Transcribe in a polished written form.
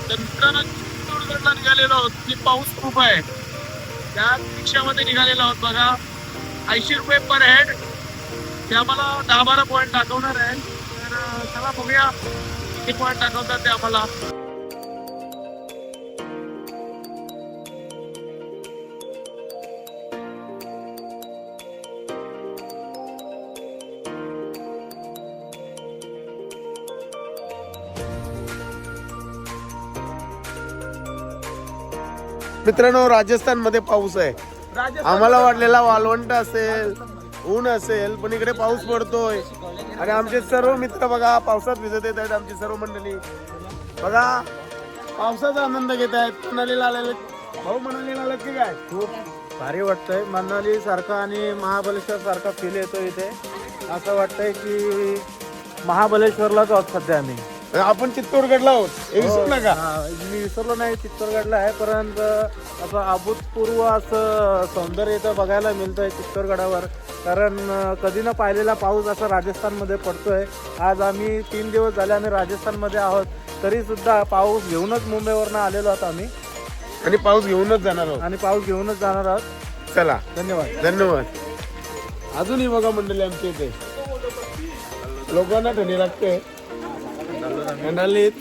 तर मित्रांनो चित्तूरगडला निघालेलो आहोत की पाऊस खूप आहे त्या रिक्षामध्ये निघालेलो आहोत बघा 80 रुपये पर हेड ते आम्हाला 10-12 पॉईंट दाखवणार आहे तर चला बघूया किती पॉईंट दाखवतात ते आम्हाला. मित्रांनो राजस्थान मध्ये पाऊस आहे. आम्हाला वाटलेला वाळवंट असेल ऊन असेल पण इकडे पाऊस पडतोय आणि आमचे सर्व मित्र बघा पावसात भिजत येत आहेत. आमची सर्व मंडळी बघा पावसाचा आनंद घेत आहेत. मनालीला आलेले भाऊ मनालीला आले की काय खूप भारी वाटतंय. मनाली सारखा आणि महाबलेश्वर सारखा फील येतो इथे. असं वाटतंय की महाबलेश्वरलाच आहोत सध्या आम्ही. आपण चित्तूरगडला आहोत हे विसरू नका. मी विसरलो नाही चित्तूरगडला आहे परंतु असं अभूतपूर्व असं सौंदर्य इथं बघायला मिळतंय चित्तूरगडावर. कारण कधी न पाहिलेला पाऊस असा राजस्थानमध्ये पडतोय. आज आम्ही 3 दिवस झाले आम्ही राजस्थानमध्ये आहोत तरी सुद्धा पाऊस घेऊनच मुंबईवरनं आलेलो आहोत आम्ही आणि पाऊस घेऊनच जाणार आहोत. आणि पाऊस घेऊनच जाणार आहोत. चला धन्यवाद. धन्यवाद. अजूनही बघा मंडळी आमच्या इथे लोकांना थंडी लागते. मनालीत